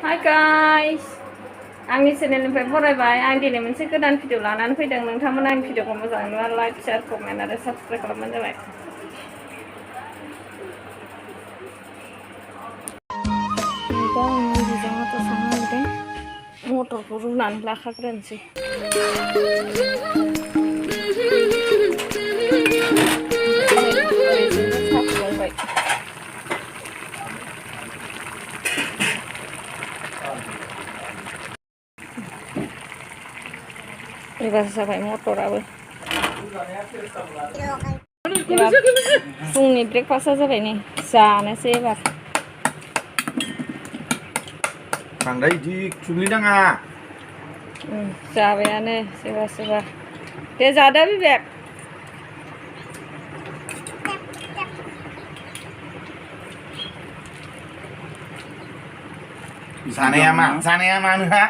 Hi guys, आंनि चेनेलनिफ्राय फरायबाय आं दिनै मोनसे गोदान भिडिअ लानानै फैदों। नोंथांमोना आंनि भिडिअखौ मोजां मोनोबा लाइक, शेयार, कमेन्ट आरो साबस्क्राइब खालामबानो जाबाय। दा आं मुलिजों मटर संनो नागिरदों। मटरखौ रुनानै लाखाग्रोनोसै। ओरैजोंबो साहा फुदुंबाय। एबार जाबाय मटराबो। फुंनि ब्रेकफास्टआ जाबाय नै जानोसै एबार। बांद्राय इदि थुग्लिनाङा। जाबायानो सोरबा सोरबा। दे जादो बिबेक। जानाया मा नोंहा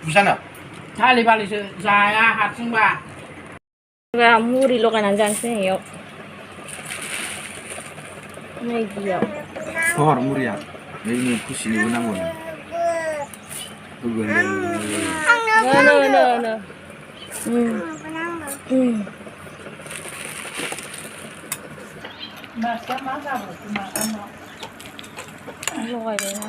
बुजानो थालिर बालिसो जाया हारसिंबा मुरि लगायनानै जानोसै नैयाव मैगियाव सहर मुरिया नैनि खुसिनिबो नांगौ नो लगायबायना